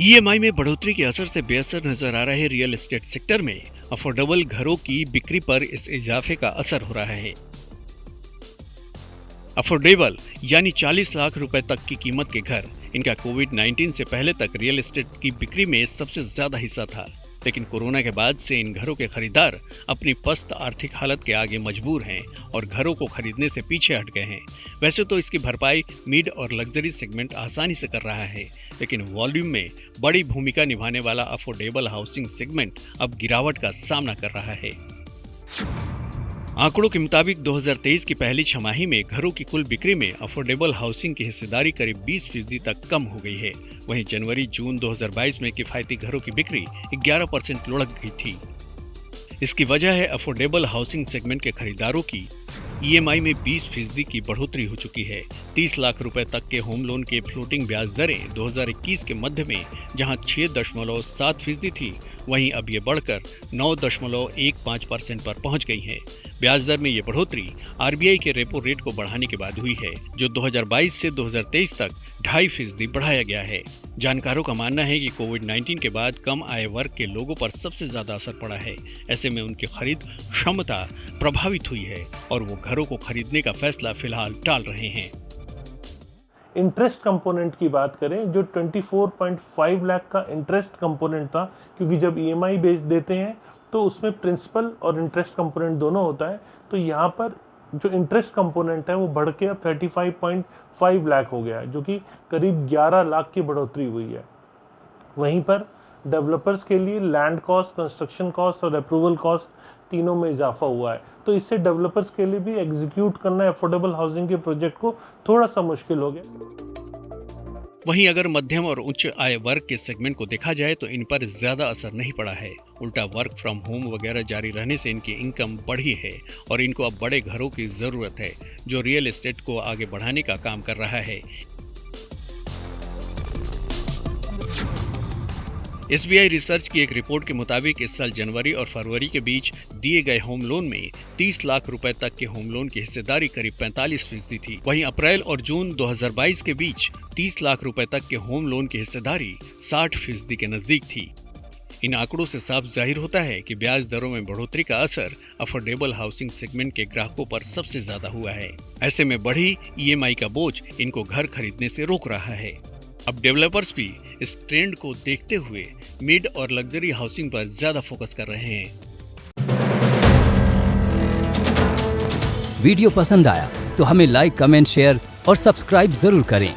EMI में बढ़ोतरी के असर से बेअसर नजर आ रहे रियल एस्टेट सेक्टर में अफोर्डेबल घरों की बिक्री पर इस इजाफे का असर हो रहा है। अफोर्डेबल यानी 40 लाख रुपए तक की कीमत के घर, इनका कोविड-19 से पहले तक रियल एस्टेट की बिक्री में सबसे ज्यादा हिस्सा था, लेकिन कोरोना के बाद से इन घरों के खरीदार अपनी पस्त आर्थिक हालत के आगे मजबूर हैं और घरों को खरीदने से पीछे हट गए हैं। वैसे तो इसकी भरपाई मिड और लग्जरी सेगमेंट आसानी से कर रहा है, लेकिन वॉल्यूम में बड़ी भूमिका निभाने वाला अफोर्डेबल हाउसिंग सेगमेंट अब गिरावट का सामना कर रहा है। आंकड़ों के मुताबिक 2023 की पहली छमाही में घरों की कुल बिक्री में अफोर्डेबल हाउसिंग की हिस्सेदारी करीब 20% तक कम हो गई है। वहीं जनवरी-जून 2022 में किफायती घरों की बिक्री 11% लुढ़क गई थी। इसकी वजह है अफोर्डेबल हाउसिंग सेगमेंट के खरीदारों की ईएमआई में 20% की बढ़ोतरी हो चुकी है। 30 लाख रुपए तक के होम लोन के फ्लोटिंग ब्याज दरें 2021 के मध्य में जहां 6.7% थी, वहीं अब ये बढ़कर 9.15% पर पहुंच गई है। ब्याज दर में ये बढ़ोतरी आरबीआई के रेपो रेट को बढ़ाने के बाद हुई है, जो 2022 से 2023 तक 2.5% बढ़ाया गया है। जानकारों का मानना है कि कोविड-19 के बाद कम आय वर्ग के लोगों पर सबसे ज्यादा असर पड़ा है। ऐसे में उनकी खरीद क्षमता प्रभावित हुई है और वो घरों को खरीदने का फैसला फिलहाल टाल रहे हैं। इंटरेस्ट कंपोनेंट की बात करें, जो 24.5 लाख का इंटरेस्ट कंपोनेंट था, क्योंकि जब ईएमआई बेच देते हैं तो उसमें प्रिंसिपल और इंटरेस्ट कंपोनेंट दोनों होता है, तो यहाँ पर जो इंटरेस्ट कंपोनेंट है वो बढ़ के अब 35.5 लाख हो गया है, जो कि करीब 11 लाख की बढ़ोतरी हुई है। वहीं पर डेवलपर्स के लिए लैंड कॉस्ट, कंस्ट्रक्शन कॉस्ट और अप्रूवल कॉस्ट तीनों में इजाफा हुआ है, तो इससे डेवलपर्स के लिए भी एग्जीक्यूट करना अफोर्डेबल हाउसिंग के प्रोजेक्ट को थोड़ा सा मुश्किल हो गया। वहीं अगर मध्यम और उच्च आय वर्ग के सेगमेंट को देखा जाए तो इन पर ज्यादा असर नहीं पड़ा है। उल्टा वर्क फ्रॉम होम वगैरह जारी रहने से इनकी इनकम बढ़ी है और इनको अब बड़े घरों की जरूरत है, जो रियल एस्टेट को आगे बढ़ाने का काम कर रहा है। एसबीआई रिसर्च की एक रिपोर्ट के मुताबिक इस साल जनवरी और फरवरी के बीच दिए गए होम लोन में 30 लाख रुपए तक के होम लोन की हिस्सेदारी करीब 45% थी। वहीं अप्रैल और जून 2022 के बीच 30 लाख रुपए तक के होम लोन की हिस्सेदारी 60% के नजदीक थी। इन आंकड़ों से साफ जाहिर होता है कि ब्याज दरों में बढ़ोतरी का असर अफोर्डेबल हाउसिंग सेगमेंट के ग्राहकों पर सबसे ज्यादा हुआ है। ऐसे में बढ़ी ईएमआई का बोझ इनको घर खरीदने से रोक रहा है। अब डेवलपर्स भी इस ट्रेंड को देखते हुए मिड और लग्जरी हाउसिंग पर ज्यादा फोकस कर रहे हैं। वीडियो पसंद आया तो हमें लाइक, कमेंट, शेयर और सब्सक्राइब जरूर करें।